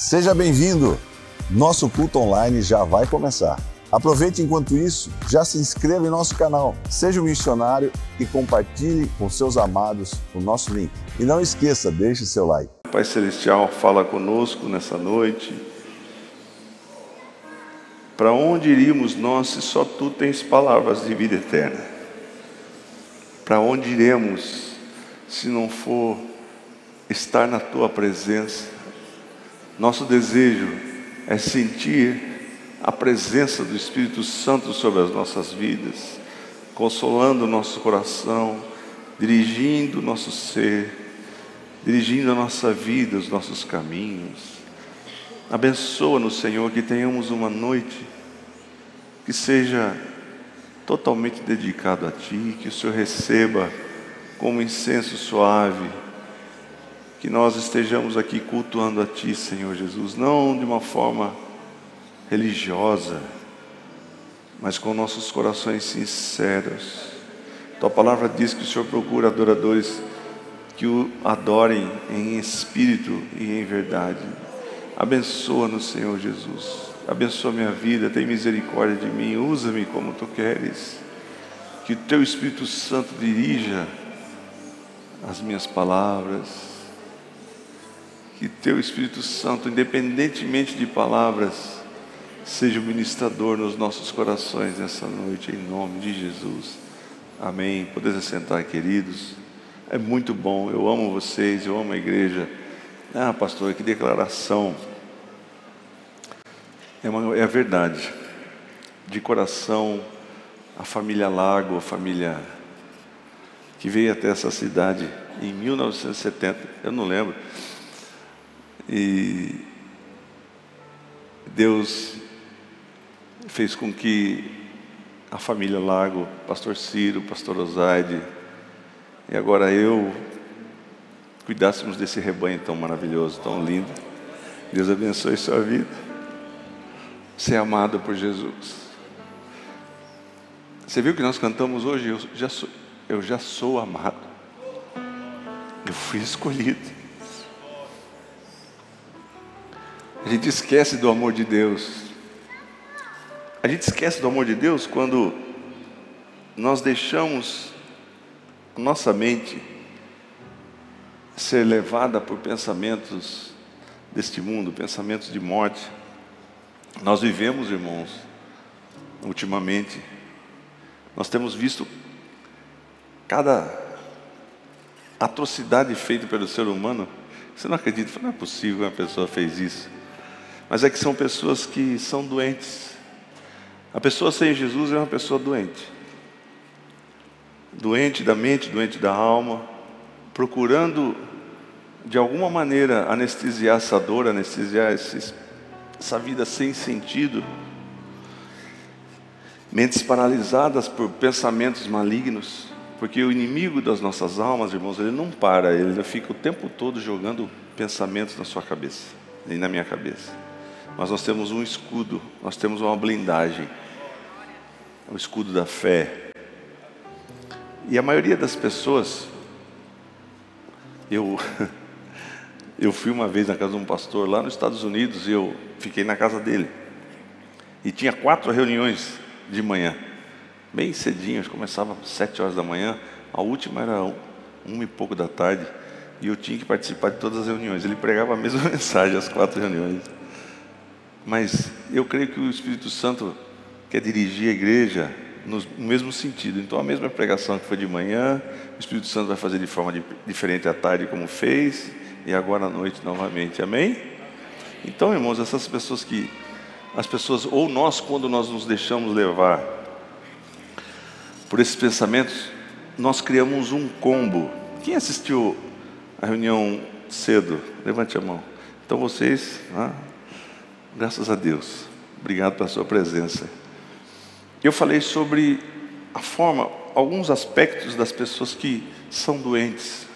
Seja bem-vindo! Nosso culto online já vai começar. Aproveite enquanto isso, já se inscreva em nosso canal, seja um missionário e compartilhe com seus amados o nosso link. E não esqueça, deixe seu like. Pai Celestial, fala conosco nessa noite. Para onde iríamos nós se só Tu tens palavras de vida eterna? Para onde iremos se não for estar na Tua presença? Nosso desejo é sentir a presença do Espírito Santo sobre as nossas vidas, consolando o nosso coração, dirigindo o nosso ser, dirigindo a nossa vida, os nossos caminhos. Abençoa-nos, Senhor, que tenhamos uma noite que seja totalmente dedicado a Ti, que o Senhor receba como incenso suave, que nós estejamos aqui cultuando a Ti, Senhor Jesus, não de uma forma religiosa, mas com nossos corações sinceros. Tua palavra diz que o Senhor procura adoradores que o adorem em espírito e em verdade. Abençoa-nos, Senhor Jesus. Abençoa minha vida, tem misericórdia de mim, usa-me como Tu queres. Que o Teu Espírito Santo dirija as minhas palavras. Que Teu Espírito Santo, independentemente de palavras, seja o ministrador nos nossos corações nessa noite, em nome de Jesus. Amém. Podeis assentar, queridos. É muito bom, eu amo vocês, eu amo a igreja. Ah, pastor, que declaração. É a verdade. De coração, a família Lago, a família que veio até essa cidade em 1970, eu não lembro. E Deus fez com que a família Lago, pastor Ciro, pastor Osaide, e agora eu, cuidássemos desse rebanho tão maravilhoso, tão lindo. Deus abençoe sua vida. Ser amado por Jesus. Você viu que nós cantamos hoje? Eu já sou amado. Eu fui escolhido. A gente esquece do amor de Deus. A gente esquece do amor de Deus quando nós deixamos a nossa mente ser levada por pensamentos deste mundo, pensamentos de morte. Nós vivemos, irmãos, ultimamente, nós temos visto cada atrocidade feita pelo ser humano. Você não acredita, não é possível que uma pessoa fez isso. Mas é que são pessoas que são doentes. A pessoa sem Jesus é uma pessoa doente. Doente da mente, doente da alma, procurando de alguma maneira anestesiar essa dor, anestesiar essa vida sem sentido. Mentes paralisadas por pensamentos malignos, porque o inimigo das nossas almas, irmãos, ele não para, ele fica o tempo todo jogando pensamentos na sua cabeça, e na minha cabeça. Mas nós temos um escudo, nós temos uma blindagem, o escudo da fé. E a maioria das pessoas, eu fui uma vez na casa de um pastor lá nos Estados Unidos, e eu fiquei na casa dele. E tinha 4 reuniões de manhã, bem cedinho, começava às 7 horas da manhã, a última era 1 e pouco da tarde, e eu tinha que participar de todas as reuniões. Ele pregava a mesma mensagem, as 4 reuniões. Mas eu creio que o Espírito Santo quer dirigir a igreja no mesmo sentido. Então a mesma pregação que foi de manhã, o Espírito Santo vai fazer de forma diferente à tarde, como fez, e agora à noite novamente. Amém? Então, irmãos, essas pessoas ou nós, quando nós nos deixamos levar por esses pensamentos, nós criamos um combo. Quem assistiu a reunião cedo? Levante a mão. Então vocês, graças a Deus, obrigado pela sua presença. Eu falei sobre alguns aspectos das pessoas que são doentes.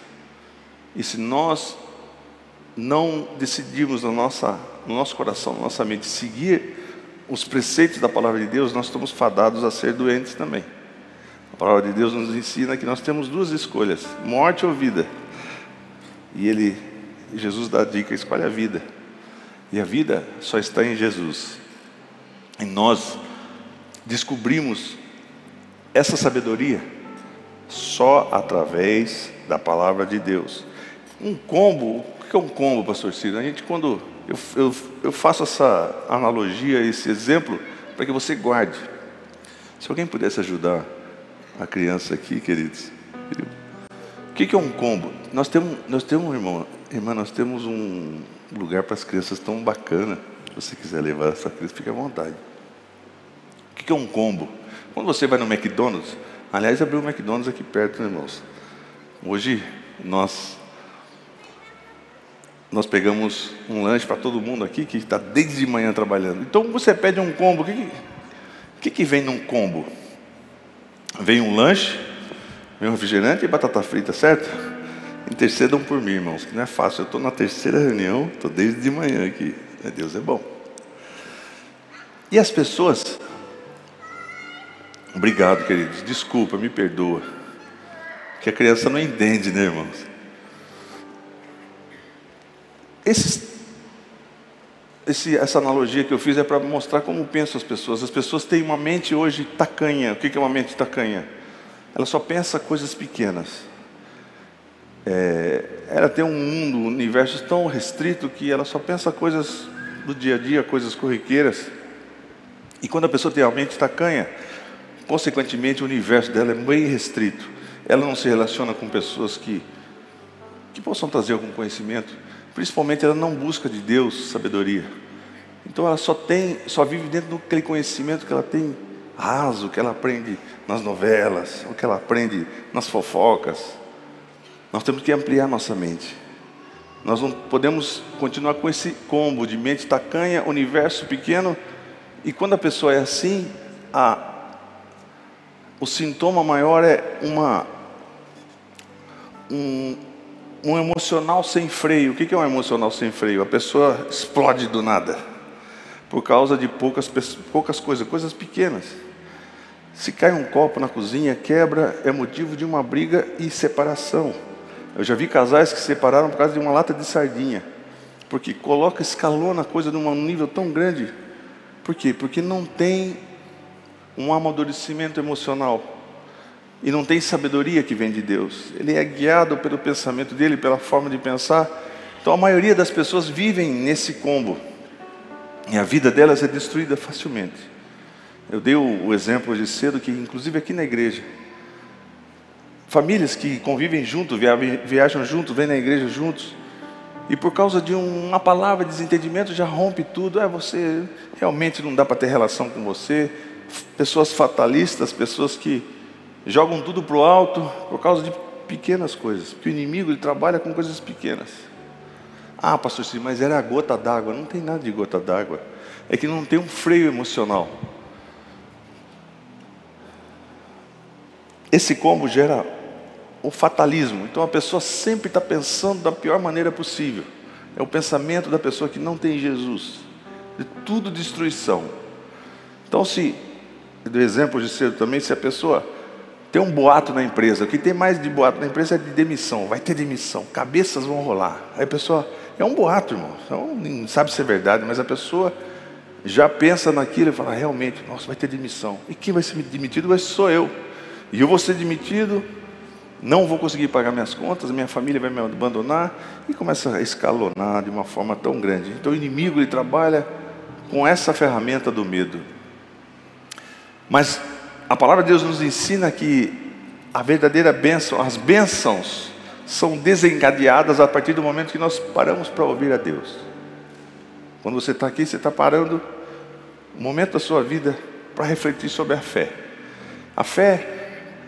E se nós não decidirmos no nosso coração, na nossa mente, seguir os preceitos da palavra de Deus, nós estamos fadados a ser doentes também. A palavra de Deus nos ensina que nós temos 2 escolhas, morte ou vida. E Jesus dá a dica, escolhe a vida. E a vida só está em Jesus. E nós descobrimos essa sabedoria só através da palavra de Deus. Um combo, o que é um combo, pastor Ciro? A gente, quando eu faço essa analogia, esse exemplo, para que você guarde. Se alguém pudesse ajudar a criança aqui, queridos. O que é um combo? Nós temos irmã, nós temos um lugar para as crianças tão bacana. Se você quiser levar essa criança, fique à vontade. O que é um combo? Quando você vai no McDonald's, aliás, abriu o McDonald's aqui perto, né, irmãos? Hoje nós pegamos um lanche para todo mundo aqui, que está desde de manhã trabalhando. Então você pede um combo, o que vem num combo? Vem um lanche, vem um refrigerante e batata frita, certo? Intercedam por mim, irmãos, que não é fácil. Eu estou na terceira reunião, estou desde de manhã aqui. Deus é bom. E as pessoas... Obrigado, queridos. Desculpa, me perdoa. Que a criança não entende, né, irmãos? Essa analogia que eu fiz é para mostrar como pensam as pessoas. As pessoas têm uma mente hoje tacanha. O que é uma mente tacanha? Ela só pensa coisas pequenas. Ela tem um mundo, um universo tão restrito que ela só pensa coisas do dia a dia, coisas corriqueiras. E quando a pessoa tem a mente tacanha, consequentemente o universo dela é bem restrito. Ela não se relaciona com pessoas que possam trazer algum conhecimento. Principalmente ela não busca de Deus sabedoria. Então ela só vive dentro daquele conhecimento que ela tem raso, que ela aprende nas novelas, o que ela aprende nas fofocas. Nós temos que ampliar nossa mente. Nós não podemos continuar com esse combo de mente tacanha, universo pequeno. E quando a pessoa é assim, o sintoma maior é um emocional sem freio. O que é um emocional sem freio? A pessoa explode do nada por causa de poucas coisas pequenas. Se cai um copo na cozinha, quebra, é motivo de uma briga e separação. Eu já vi casais que se separaram por causa de uma lata de sardinha, porque escalona a coisa num nível tão grande. Por quê? Porque não tem um amadurecimento emocional e não tem sabedoria que vem de Deus. Ele é guiado pelo pensamento dele, pela forma de pensar. Então a maioria das pessoas vivem nesse combo e a vida delas é destruída facilmente. Eu dei o exemplo hoje cedo que, inclusive aqui na igreja, famílias que convivem juntos, viajam juntos, vêm na igreja juntos, e por causa de uma palavra de desentendimento já rompe tudo. Você realmente não dá para ter relação com você. Pessoas fatalistas, pessoas que jogam tudo para o alto por causa de pequenas coisas, porque o inimigo ele trabalha com coisas pequenas. Ah, pastor, sim, mas era a gota d'água. Não tem nada de gota d'água, é que não tem um freio emocional. Esse combo gera o fatalismo. Então a pessoa sempre está pensando da pior maneira possível. É o pensamento da pessoa que não tem Jesus, de tudo destruição. Então do exemplo de ser também, se a pessoa tem um boato na empresa, o que tem mais de boato na empresa é de demissão. Vai ter demissão, cabeças vão rolar. Aí a pessoa, é um boato, irmão, então, não sabe se é verdade, mas a pessoa já pensa naquilo e fala, realmente, nossa, vai ter demissão. E quem vai ser demitido sou eu. E eu vou ser demitido, não vou conseguir pagar minhas contas, minha família vai me abandonar, e começa a escalonar de uma forma tão grande. Então o inimigo ele trabalha com essa ferramenta do medo. Mas a palavra de Deus nos ensina que a verdadeira bênção, as bênçãos são desencadeadas a partir do momento que nós paramos para ouvir a Deus. Quando você está aqui, você está parando um momento da sua vida para refletir sobre a fé. A fé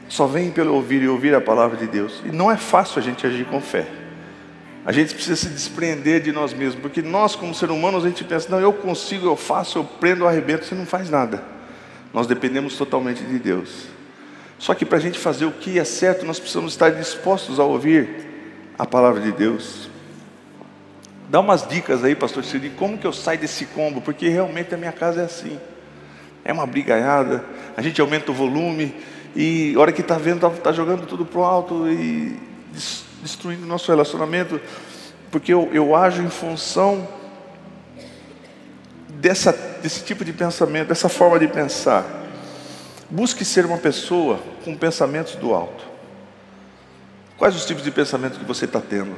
só vem pelo ouvir e ouvir a palavra de Deus. E não é fácil a gente agir com fé. A gente precisa se desprender de nós mesmos, porque nós como seres humanos a gente pensa, não, eu consigo, eu faço, eu prendo, eu arrebento. Você não faz nada. Nós dependemos totalmente de Deus. Só que para a gente fazer o que é certo, nós precisamos estar dispostos a ouvir a palavra de Deus. Dá umas dicas aí, pastor Ciro, de como que eu saio desse combo, porque realmente a minha casa é assim. É uma brigaiada, a gente aumenta o volume, e a hora que está vendo, está jogando tudo para o alto e destruindo o nosso relacionamento, porque eu ajo em função desse tipo de pensamento, dessa forma de pensar. Busque ser uma pessoa com pensamentos do alto. Quais os tipos de pensamentos que você está tendo?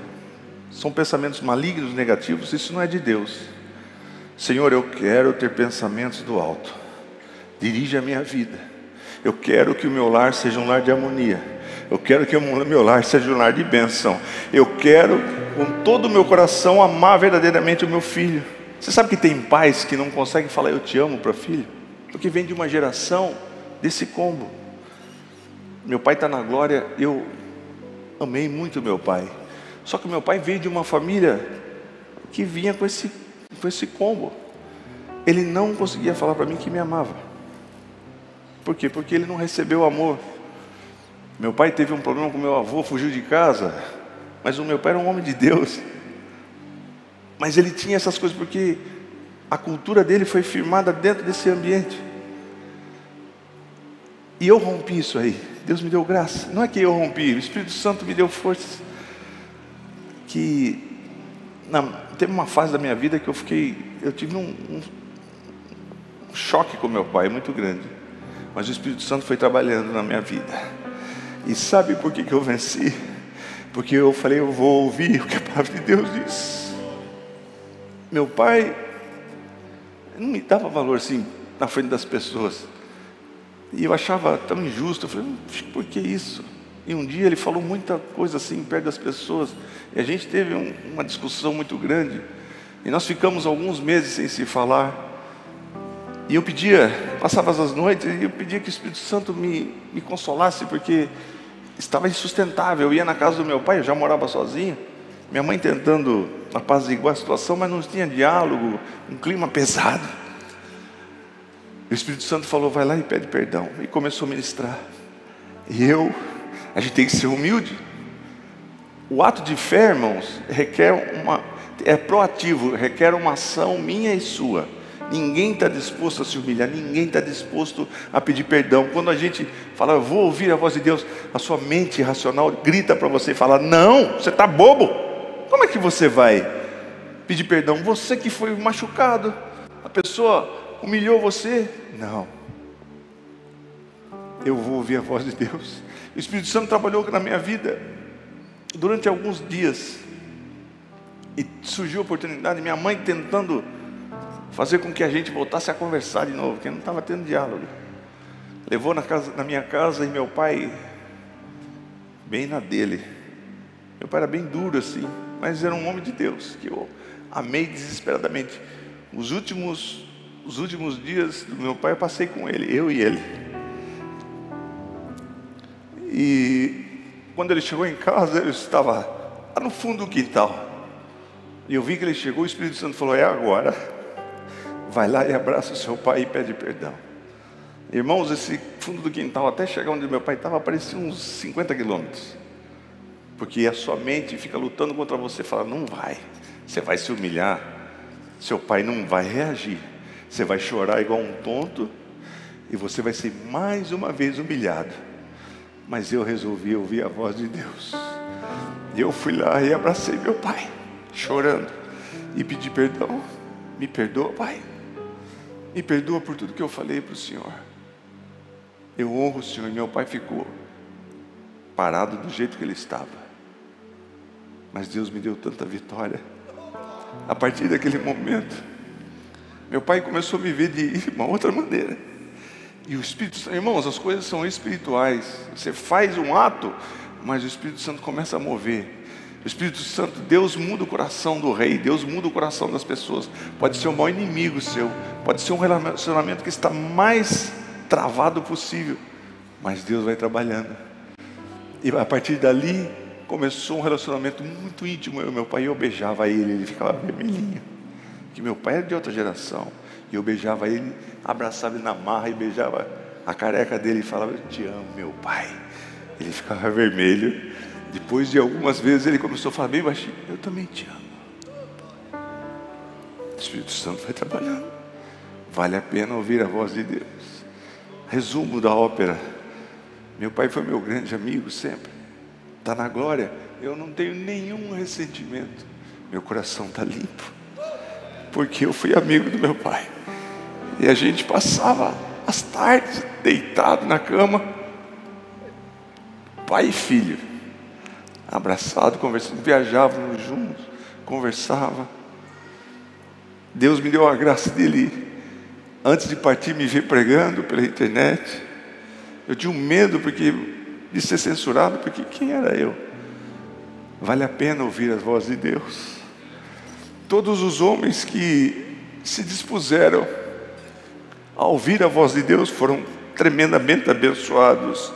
São pensamentos malignos, negativos? Isso não é de Deus. Senhor, eu quero ter pensamentos do alto. Dirige a minha vida. Eu quero que o meu lar seja um lar de harmonia. Eu quero que o meu lar seja um lar de bênção. Eu quero, com todo o meu coração, amar verdadeiramente o meu filho. Você sabe que tem pais que não conseguem falar eu te amo para filho? Porque vem de uma geração desse combo. Meu pai está na glória, eu amei muito meu pai. Só que meu pai veio de uma família que vinha com esse combo. Ele não conseguia falar para mim que me amava. Por quê? Porque ele não recebeu amor. Meu pai teve um problema com meu avô, fugiu de casa. Mas o meu pai era um homem de Deus. Mas ele tinha essas coisas porque a cultura dele foi firmada dentro desse ambiente. E eu rompi isso aí. Deus me deu graça. Não é que eu rompi, o Espírito Santo me deu forças. Teve uma fase da minha vida que eu tive um choque com meu pai muito grande. Mas o Espírito Santo foi trabalhando na minha vida. E sabe por que eu venci? Porque eu falei, eu vou ouvir o que a palavra de Deus diz. Meu pai não me dava valor assim na frente das pessoas. E eu achava tão injusto. Eu falei, por que isso? E um dia ele falou muita coisa assim perto das pessoas. E a gente teve uma discussão muito grande. E nós ficamos alguns meses sem se falar. E eu passava as noites, e eu pedia que o Espírito Santo me consolasse, porque estava insustentável. Eu ia na casa do meu pai, eu já morava sozinho. Minha mãe tentando apaziguar a situação, mas não tinha diálogo, um clima pesado. O Espírito Santo falou, vai lá e pede perdão. E começou a ministrar. E a gente tem que ser humilde. O ato de fé, irmãos, é proativo, requer uma ação minha e sua. Ninguém está disposto a se humilhar, ninguém está disposto a pedir perdão. Quando a gente fala, eu vou ouvir a voz de Deus, a sua mente racional grita para você e fala, não, você está bobo. Como é que você vai pedir perdão? Você que foi machucado, a pessoa humilhou você. Não. Eu vou ouvir a voz de Deus. O Espírito Santo trabalhou na minha vida durante alguns dias. E surgiu a oportunidade, minha mãe tentando fazer com que a gente voltasse a conversar de novo, porque não estava tendo diálogo. Levou na minha casa, e meu pai bem na dele. Meu pai era bem duro assim, mas era um homem de Deus, que eu amei desesperadamente. Os últimos dias do meu pai eu passei com ele, eu e ele. E quando ele chegou em casa, eu estava lá no fundo do quintal. E eu vi que ele chegou, o Espírito Santo falou, é agora. Vai lá e abraça o seu pai e pede perdão. Irmãos, esse fundo do quintal, até chegar onde meu pai estava, parecia uns 50 quilômetros. Porque a sua mente fica lutando contra você, fala, não vai. Você vai se humilhar, seu pai não vai reagir. Você vai chorar igual um tonto, e você vai ser mais uma vez humilhado. Mas eu resolvi ouvir a voz de Deus. E eu fui lá e abracei meu pai, chorando, e pedi perdão. Me perdoa, pai. Me perdoa por tudo que eu falei para o Senhor. Eu honro o Senhor. E meu pai ficou parado do jeito que ele estava. Mas Deus me deu tanta vitória. A partir daquele momento, meu pai começou a me ver de uma outra maneira. E o Espírito Santo, irmãos, as coisas são espirituais. Você faz um ato, mas o Espírito Santo começa a mover. O Espírito Santo, Deus muda o coração do rei, Deus muda o coração das pessoas. Pode ser o maior inimigo seu, pode ser um relacionamento que está mais travado possível, mas Deus vai trabalhando. E a partir dali começou um relacionamento muito íntimo. Meu pai, eu beijava ele ficava vermelhinho, que meu pai era de outra geração. E eu beijava ele, abraçava ele na marra e beijava a careca dele e falava, eu te amo, meu pai. Ele ficava vermelho. Depois de algumas vezes ele começou a falar bem baixinho, eu também te amo. O Espírito Santo vai trabalhando. Vale a pena ouvir a voz de Deus. Resumo da ópera. Meu pai foi meu grande amigo sempre. Está na glória. Eu não tenho nenhum ressentimento. Meu coração está limpo. porque eu fui amigo do meu pai. E a gente passava as tardes deitado na cama, pai e filho, abraçado, conversando, viajávamos juntos, conversava. Deus me deu a graça dele, antes de partir, me ver pregando pela internet. Eu tinha um medo de ser censurado, porque quem era eu? Vale a pena ouvir as vozes de Deus. Todos os homens que se dispuseram a ouvir a voz de Deus foram tremendamente abençoados.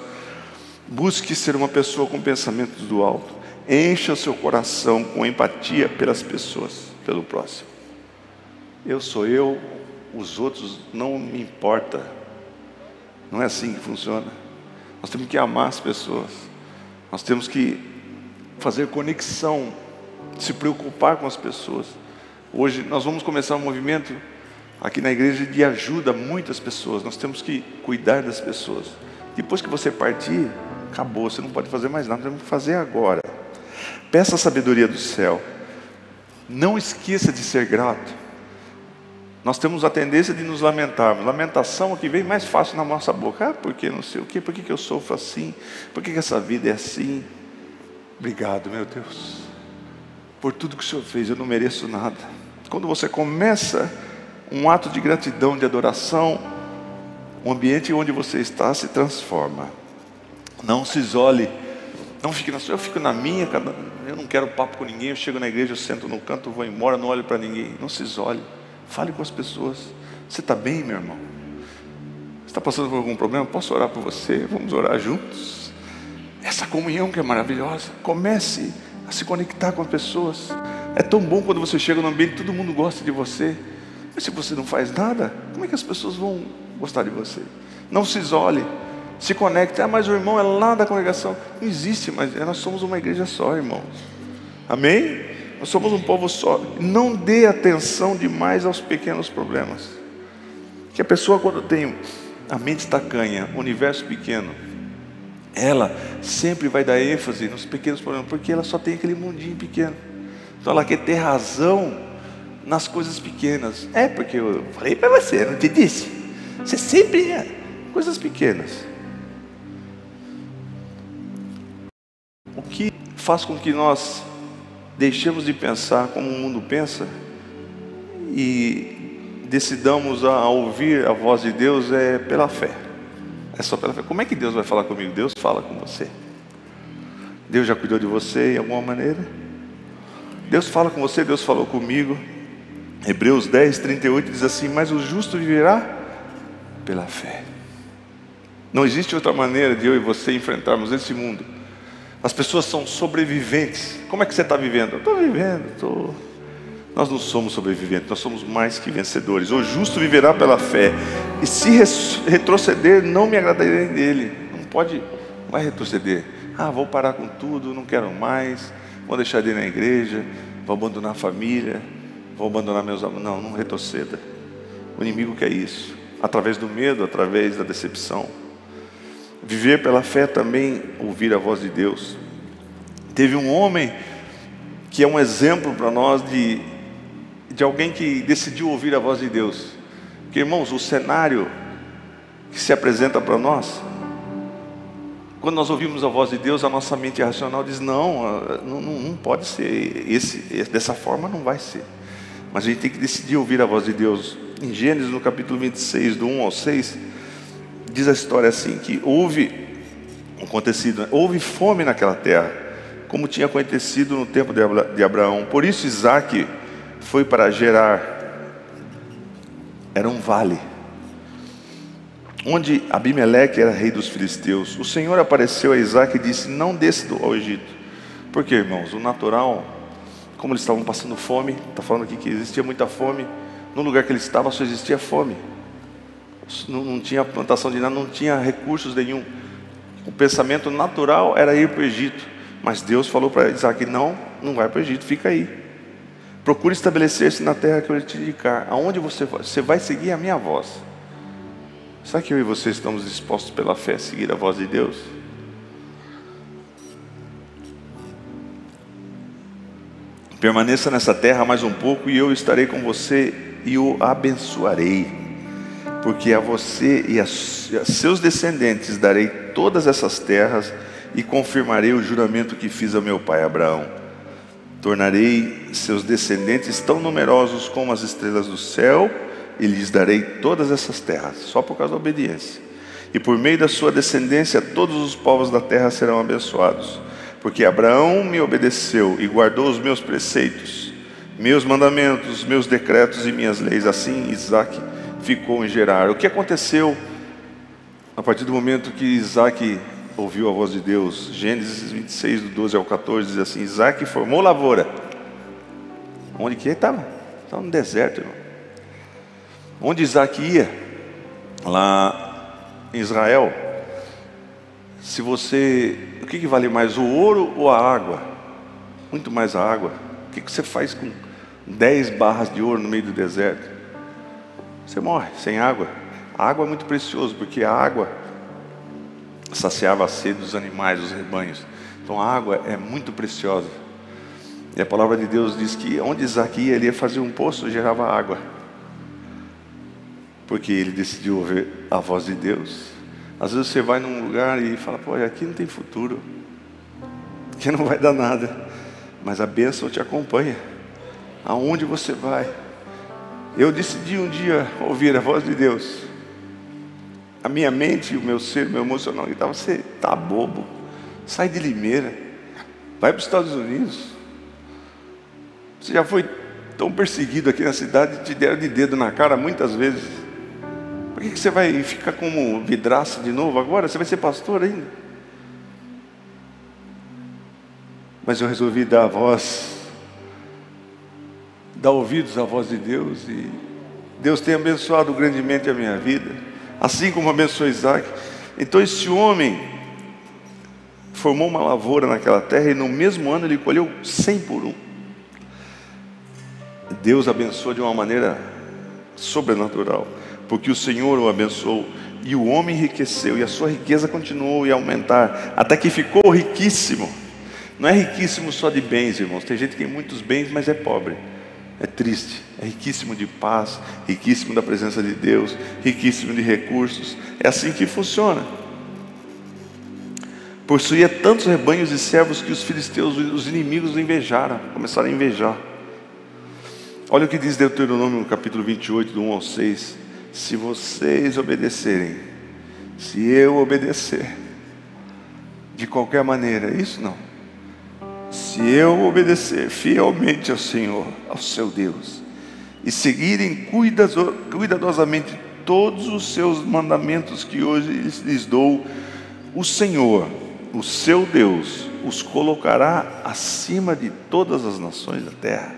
Busque ser uma pessoa com pensamentos do alto. Encha o seu coração com empatia pelas pessoas, pelo próximo. Eu sou eu, os outros não me importa. Não é assim que funciona. Nós temos que amar as pessoas. Nós temos que fazer conexão, se preocupar com as pessoas. Hoje nós vamos começar um movimento aqui na igreja de ajuda a muitas pessoas. Nós temos que cuidar das pessoas. Depois que você partir, acabou, você não pode fazer mais nada, temos que fazer agora. Peça a sabedoria do céu. Não esqueça de ser grato. Nós temos a tendência de nos lamentarmos. Lamentação é o que vem mais fácil na nossa boca. Porque não sei o quê, por que eu sofro assim? Por que essa vida é assim? Obrigado, meu Deus, por tudo que o Senhor fez, eu não mereço nada. Quando você começa um ato de gratidão, de adoração, o ambiente onde você está se transforma. Não se isole, não fique na sua. Eu fico na minha, eu não quero papo com ninguém. Eu chego na igreja, eu sento no canto, vou embora, não olho para ninguém. Não se isole, fale com as pessoas. Você está bem, meu irmão? Você está passando por algum problema? Posso orar por você? Vamos orar juntos. Essa comunhão que é maravilhosa. Comece a se conectar com as pessoas. É tão bom quando você chega no ambiente, todo mundo gosta de você. Mas se você não faz nada, como é que as pessoas vão gostar de você? Não se isole, se conecte. Mas o irmão é lá da congregação. Não existe, mas nós somos uma igreja só, irmãos. Amém? Nós somos um povo só. Não dê atenção demais aos pequenos problemas. Que a pessoa, quando tem a mente tacanha, o universo pequeno, ela sempre vai dar ênfase nos pequenos problemas, porque ela só tem aquele mundinho pequeno. Então ela quer ter razão nas coisas pequenas. Porque eu falei para você, não te disse? Você sempre coisas pequenas. O que faz com que nós deixemos de pensar como o mundo pensa e decidamos a ouvir a voz de Deus é pela fé. É só pela fé. Como é que Deus vai falar comigo? Deus fala com você. Deus já cuidou de você de alguma maneira? Deus fala com você, Deus falou comigo. Hebreus 10, 38 diz assim: mas o justo viverá pela fé. Não existe outra maneira de eu e você enfrentarmos esse mundo. As pessoas são sobreviventes. Como é que você está vivendo? Eu estou vivendo, Nós não somos sobreviventes, nós somos mais que vencedores. O justo viverá pela fé. E se retroceder, não me agradarei dele. Não vai retroceder. Vou parar com tudo, não quero mais, vou deixar de ir na igreja, vou abandonar a família, vou abandonar meus amigos. Não retroceda. O inimigo quer isso, através do medo, através da decepção. Viver pela fé também, ouvir a voz de Deus. Teve um homem que é um exemplo para nós de alguém que decidiu ouvir a voz de Deus. Porque, irmãos, o cenário que se apresenta para nós, quando nós ouvimos a voz de Deus, a nossa mente racional diz: não pode ser dessa forma, não vai ser. Mas a gente tem que decidir ouvir a voz de Deus. Em Gênesis, no capítulo 26, do 1 ao 6, diz a história assim, que houve fome naquela terra, como tinha acontecido no tempo de Abraão. Por isso Isaac foi para Gerar. Era um vale, onde Abimeleque era rei dos filisteus. O Senhor apareceu a Isaac e disse: não desça ao Egito. Porque, irmãos, o natural, como eles estavam passando fome, está falando aqui que existia muita fome, no lugar que ele estava só existia fome. Não tinha plantação de nada, não tinha recursos nenhum. O pensamento natural era ir para o Egito. Mas Deus falou para Isaac: não vai para o Egito, fica aí. Procure estabelecer-se na terra que eu te indicar. Aonde você vai seguir a minha voz. Será que eu e você estamos dispostos pela fé a seguir a voz de Deus? Permaneça nessa terra mais um pouco e eu estarei com você e o abençoarei, porque a você e a seus descendentes darei todas essas terras e confirmarei o juramento que fiz ao meu pai Abraão. Tornarei seus descendentes tão numerosos como as estrelas do céu e lhes darei todas essas terras, só por causa da obediência. E por meio da sua descendência todos os povos da terra serão abençoados, porque Abraão me obedeceu e guardou os meus preceitos, meus mandamentos, meus decretos e minhas leis. Assim Isaque ficou em Gerar. O que aconteceu a partir do momento que Isaque ouviu a voz de Deus? Gênesis 26, do 12 ao 14, diz assim: Isaque formou lavoura. Onde que ele estava? Estava no deserto, irmão. Onde Isaque ia? Lá em Israel. Se você... O que vale mais, o ouro ou a água? Muito mais a água. O que você faz com 10 barras de ouro no meio do deserto? Você morre sem água. A água é muito preciosa, porque a água saciava a sede dos animais, dos rebanhos. Então a água é muito preciosa. E a palavra de Deus diz que onde Isaque ia, ele ia fazer um poço, gerava água, porque ele decidiu ouvir a voz de Deus. Às vezes você vai num lugar e fala: pô, aqui não tem futuro, aqui não vai dar nada, mas a bênção te acompanha aonde você vai. Eu decidi um dia ouvir a voz de Deus. A minha mente, o meu ser, o meu emocional gritava: você tá bobo, sai de Limeira, vai para os Estados Unidos. Você já foi tão perseguido aqui na cidade, te deram de dedo na cara muitas vezes. Por que você vai ficar como vidraça de novo agora? Você vai ser pastor ainda? Mas eu resolvi dar ouvidos à voz de Deus, e Deus tem abençoado grandemente a minha vida, assim como abençoou Isaque. Então esse homem formou uma lavoura naquela terra, e no mesmo ano ele colheu 100 por 1. Deus abençoou de uma maneira sobrenatural, porque o Senhor o abençoou, e o homem enriqueceu, e a sua riqueza continuou a aumentar, até que ficou riquíssimo. Não é riquíssimo só de bens, irmãos. Tem gente que tem muitos bens, mas é pobre, é triste. É riquíssimo de paz, riquíssimo da presença de Deus, riquíssimo de recursos. É assim que funciona. Possuía tantos rebanhos e servos que os filisteus, os inimigos, o invejaram, começaram a invejar. Olha o que diz Deuteronômio no capítulo 28, do 1 ao 6. Se vocês obedecerem, se eu obedecer, de qualquer maneira, isso não. Se eu obedecer fielmente ao Senhor, ao seu Deus, e seguirem cuidadosamente todos os seus mandamentos que hoje lhes dou, o Senhor, o seu Deus, os colocará acima de todas as nações da terra.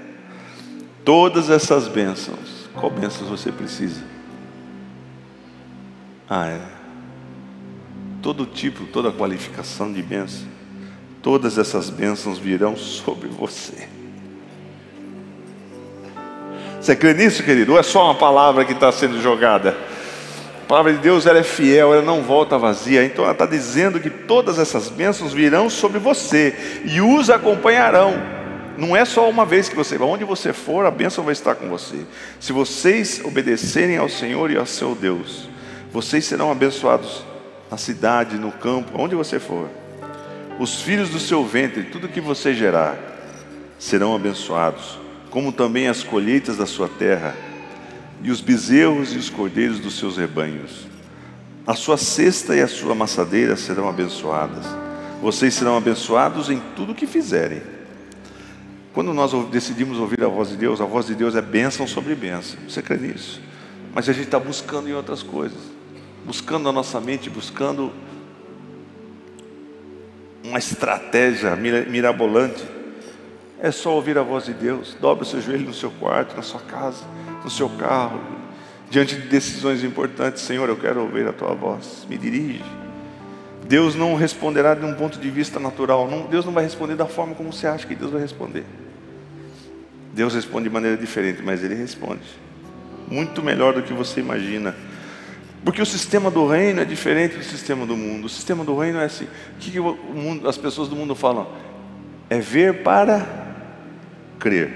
Todas essas bênçãos. Qual bênçãos você precisa? Todo tipo, toda qualificação de bênção. Todas essas bênçãos virão sobre você. Você crê nisso, querido? Ou é só uma palavra que está sendo jogada? A palavra de Deus, ela é fiel, ela não volta vazia. Então ela está dizendo que todas essas bênçãos virão sobre você e os acompanharão. Não é só uma vez que você vai, onde você for, a bênção vai estar com você. Se vocês obedecerem ao Senhor e ao seu Deus, vocês serão abençoados na cidade, no campo, onde você for. Os filhos do seu ventre, tudo que você gerar, serão abençoados, como também as colheitas da sua terra, e os bezerros e os cordeiros dos seus rebanhos. A sua cesta e a sua amassadeira serão abençoadas. Vocês serão abençoados em tudo que fizerem. Quando nós decidimos ouvir a voz de Deus é bênção sobre bênção. Você crê nisso? Mas a gente está buscando em outras coisas, buscando a nossa mente, buscando uma estratégia mirabolante. É só ouvir a voz de Deus. Dobre o seu joelho no seu quarto, na sua casa, no seu carro, diante de decisões importantes. Senhor, eu quero ouvir a tua voz, me dirige. Deus não responderá de um ponto de vista natural. Deus não vai responder da forma como você acha que Deus vai responder. Deus responde de maneira diferente, mas Ele responde muito melhor do que você imagina. Porque o sistema do reino é diferente do sistema do mundo. O sistema do reino é assim. O que as pessoas do mundo falam? É ver para crer.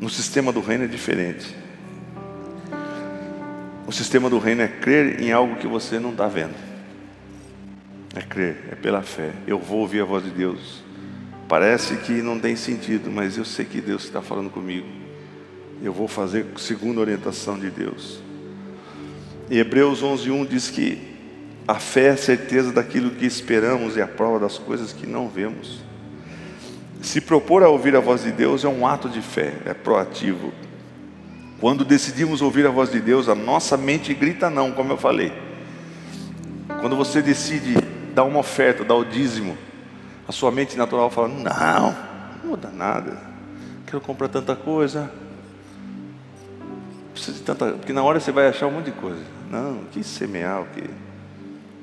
No sistema do reino é diferente. O sistema do reino é crer em algo que você não está vendo. É crer, é pela fé. Eu vou ouvir a voz de Deus. Parece que não tem sentido, mas eu sei que Deus está falando comigo. Eu vou fazer segundo a orientação de Deus. E Hebreus 11:1 diz que a fé é a certeza daquilo que esperamos e a prova das coisas que não vemos. Se propor a ouvir a voz de Deus é um ato de fé, é proativo. Quando decidimos ouvir a voz de Deus, a nossa mente grita não, como eu falei. Quando você decide dar uma oferta, dar o dízimo, a sua mente natural fala, não muda nada, quero comprar tanta coisa, preciso de tanta, porque na hora você vai achar um monte de coisa. Não, que semear,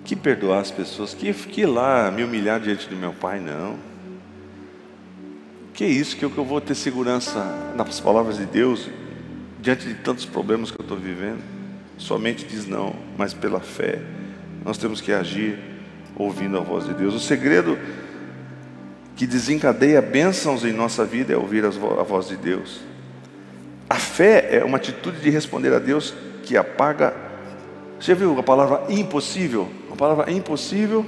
que perdoar as pessoas, que ir lá me humilhar diante do meu pai, não. Que isso, que eu vou ter segurança nas palavras de Deus, diante de tantos problemas que eu estou vivendo. Sua mente diz não, mas pela fé, nós temos que agir ouvindo a voz de Deus. O segredo que desencadeia bênçãos em nossa vida é ouvir a voz de Deus. A fé é uma atitude de responder a Deus que apaga. Você viu a palavra impossível? A palavra impossível,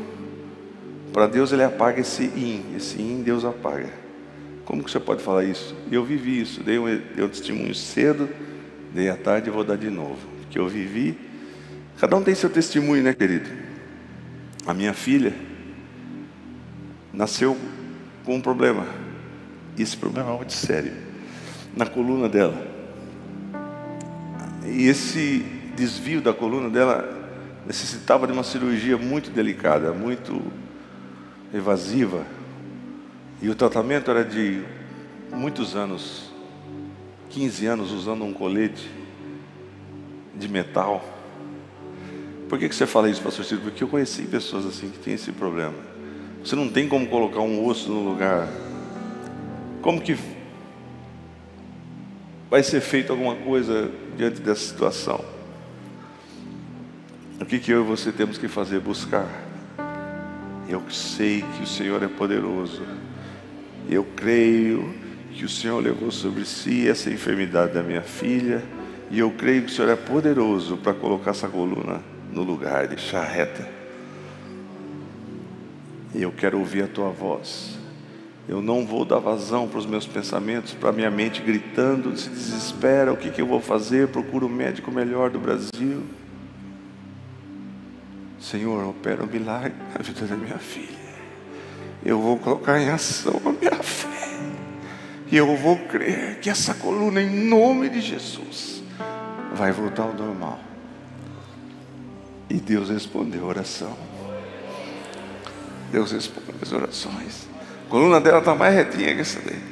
para Deus Ele apaga esse in Deus apaga. Como que você pode falar isso? Eu vivi isso, dei um testemunho cedo, dei à tarde e vou dar de novo. Porque eu vivi. Cada um tem seu testemunho, né, querido? A minha filha nasceu com um problema. Esse problema é muito sério. Na coluna dela. E esse desvio da coluna dela necessitava de uma cirurgia muito delicada, muito evasiva. E o tratamento era de muitos anos, 15 anos usando um colete de metal. Por que você fala isso, pastor Ciro? Porque eu conheci pessoas assim que têm esse problema. Você não tem como colocar um osso no lugar. Como que vai ser feito alguma coisa diante dessa situação? O que eu e você temos que fazer? Buscar. Eu sei que o Senhor é poderoso. Eu creio que o Senhor levou sobre si essa enfermidade da minha filha. E eu creio que o Senhor é poderoso para colocar essa coluna no lugar, deixar reta. E eu quero ouvir a tua voz. Eu não vou dar vazão para os meus pensamentos, para a minha mente gritando, se desespera, o que eu vou fazer? Procuro o médico melhor do Brasil. Senhor, opera um milagre na vida da minha filha. Eu vou colocar em ação a minha fé. E eu vou crer que essa coluna, em nome de Jesus, vai voltar ao normal. E Deus respondeu a oração. Deus responde as orações. A coluna dela está mais retinha que essa daí.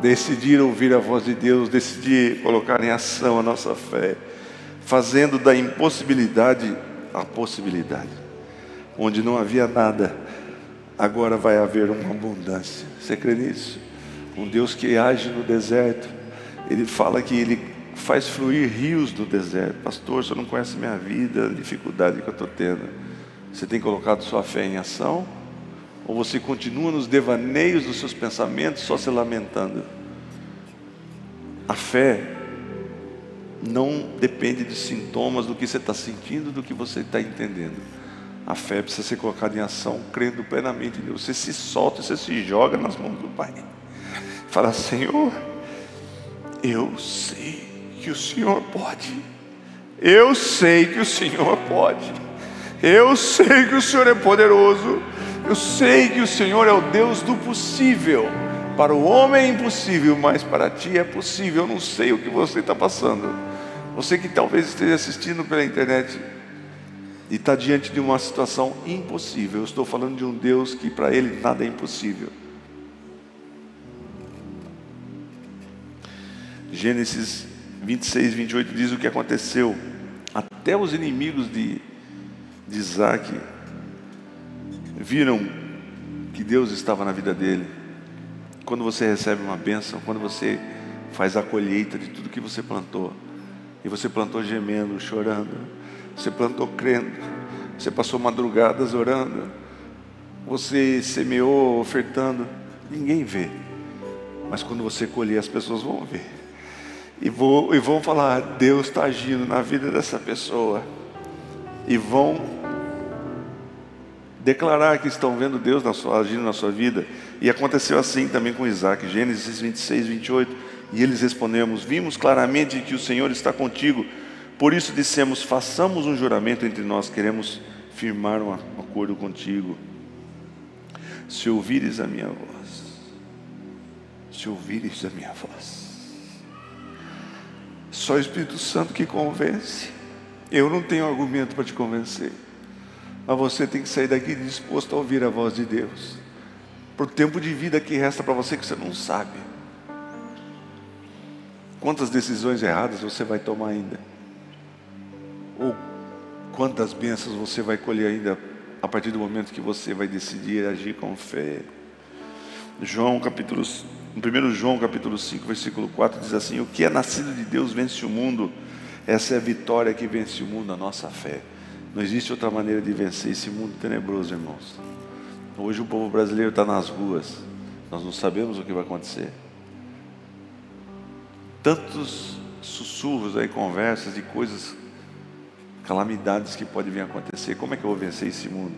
Decidir ouvir a voz de Deus, decidir colocar em ação a nossa fé, fazendo da impossibilidade a possibilidade. Onde não havia nada, agora vai haver uma abundância. Você crê nisso? Um Deus que age no deserto. Ele fala que Ele faz fluir rios do deserto. Pastor, você não conhece minha vida, a dificuldade que eu estou tendo. Você tem colocado sua fé em ação? Ou você continua nos devaneios dos seus pensamentos, só se lamentando? A fé não depende de sintomas, do que você está sentindo, do que você está entendendo. A fé precisa ser colocada em ação, crendo plenamente em Deus. Você se solta, você se joga nas mãos do Pai. Fala, Senhor, eu sei que o Senhor pode. Eu sei que o Senhor pode. Eu sei que o Senhor é poderoso. Eu sei que o Senhor é o Deus do possível. Para o homem é impossível, mas para ti é possível. Eu não sei o que você está passando. Você que talvez esteja assistindo pela internet e está diante de uma situação impossível. Eu estou falando de um Deus que para Ele nada é impossível. Gênesis 26, 28 diz o que aconteceu. Até os inimigos de Isaac viram que Deus estava na vida dele. Quando você recebe uma bênção, quando você faz a colheita de tudo que você plantou, e você plantou gemendo, chorando, você plantou crendo, você passou madrugadas orando, você semeou, ofertando, Ninguém vê. Mas quando você colher, as pessoas vão ver. E vão falar, Deus está agindo na vida dessa pessoa. E vão declarar que estão vendo Deus agindo na sua vida. E aconteceu assim também com Isaac. Gênesis 26, 28. E eles respondemos, vimos claramente que o Senhor está contigo. Por isso dissemos, façamos um juramento entre nós. Queremos firmar um acordo contigo. Se ouvires a minha voz. Se ouvires a minha voz. Só o Espírito Santo que convence. Eu não tenho argumento para te convencer. Mas você tem que sair daqui disposto a ouvir a voz de Deus. Para o tempo de vida que resta para você que você não sabe. Quantas decisões erradas você vai tomar ainda? Ou quantas bênçãos você vai colher ainda a partir do momento que você vai decidir agir com fé? 1 João capítulo 5, versículo 4 diz assim, o que é nascido de Deus vence o mundo. Essa é a vitória que vence o mundo, a nossa fé. Não existe outra maneira de vencer esse mundo tenebroso, irmãos. Hoje o povo brasileiro está nas ruas. Nós não sabemos o que vai acontecer. Tantos sussurros aí, conversas de coisas, calamidades que podem vir a acontecer. Como é que eu vou vencer esse mundo?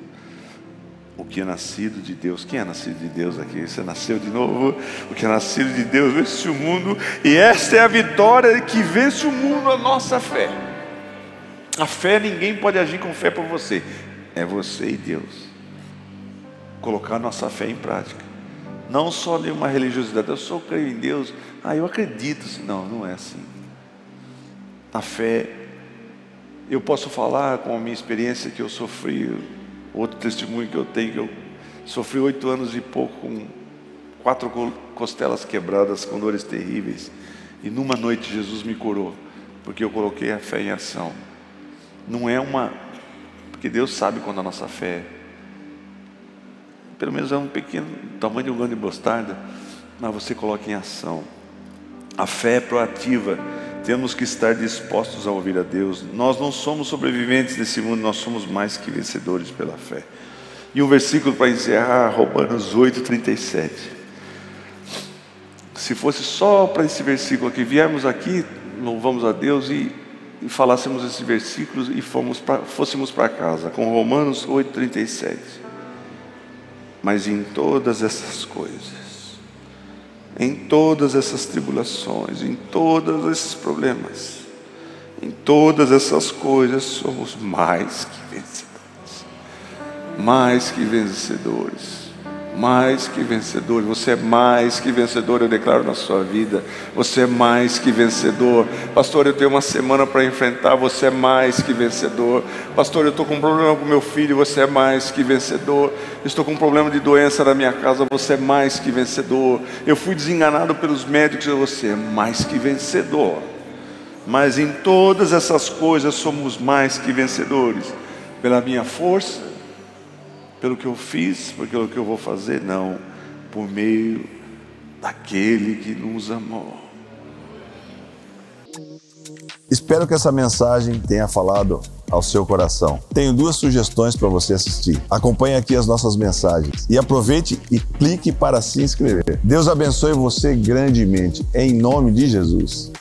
O que é nascido de Deus. Quem é nascido de Deus aqui? Você nasceu de novo? O que é nascido de Deus vence o mundo. E esta é a vitória que vence o mundo, a nossa fé. A fé, ninguém pode agir com fé por você. É você e Deus. Colocar nossa fé em prática. Não só ler uma religiosidade. Eu só creio em Deus. Eu acredito. Não, não é assim. A fé, eu posso falar com a minha experiência que eu sofri. Outro testemunho que eu tenho, que eu sofri 8 anos e pouco com 4 costelas quebradas, com dores terríveis. E numa noite Jesus me curou, porque eu coloquei a fé em ação. Não é porque Deus sabe quando a nossa fé, pelo menos é um pequeno, tamanho de um grão de mostarda, mas você coloca em ação. A fé é proativa. Temos que estar dispostos a ouvir a Deus. Nós não somos sobreviventes desse mundo, nós somos mais que vencedores pela fé. E um versículo para encerrar, Romanos 8, 37. Se fosse só para esse versículo aqui, viemos aqui, louvamos a Deus e falássemos esse versículo e fôssemos para casa, com Romanos 8, 37. Mas em todas essas coisas, em todas essas tribulações, em todos esses problemas, em todas essas coisas, somos mais que vencedores. Mais que vencedores. Mais que vencedor. Você é mais que vencedor, eu declaro na sua vida. Você é mais que vencedor. Pastor, eu tenho uma semana para enfrentar. Você é mais que vencedor. Pastor, eu estou com um problema com meu filho. Você é mais que vencedor. Estou com um problema de doença na minha casa. Você é mais que vencedor. Eu fui desenganado pelos médicos. Você é mais que vencedor. Mas em todas essas coisas somos mais que vencedores. Pela minha força, pelo que eu fiz, pelo que eu vou fazer, não, por meio daquele que nos amou. Espero que essa mensagem tenha falado ao seu coração. Tenho 2 sugestões para você assistir. Acompanhe aqui as nossas mensagens e aproveite e clique para se inscrever. Deus abençoe você grandemente, em nome de Jesus.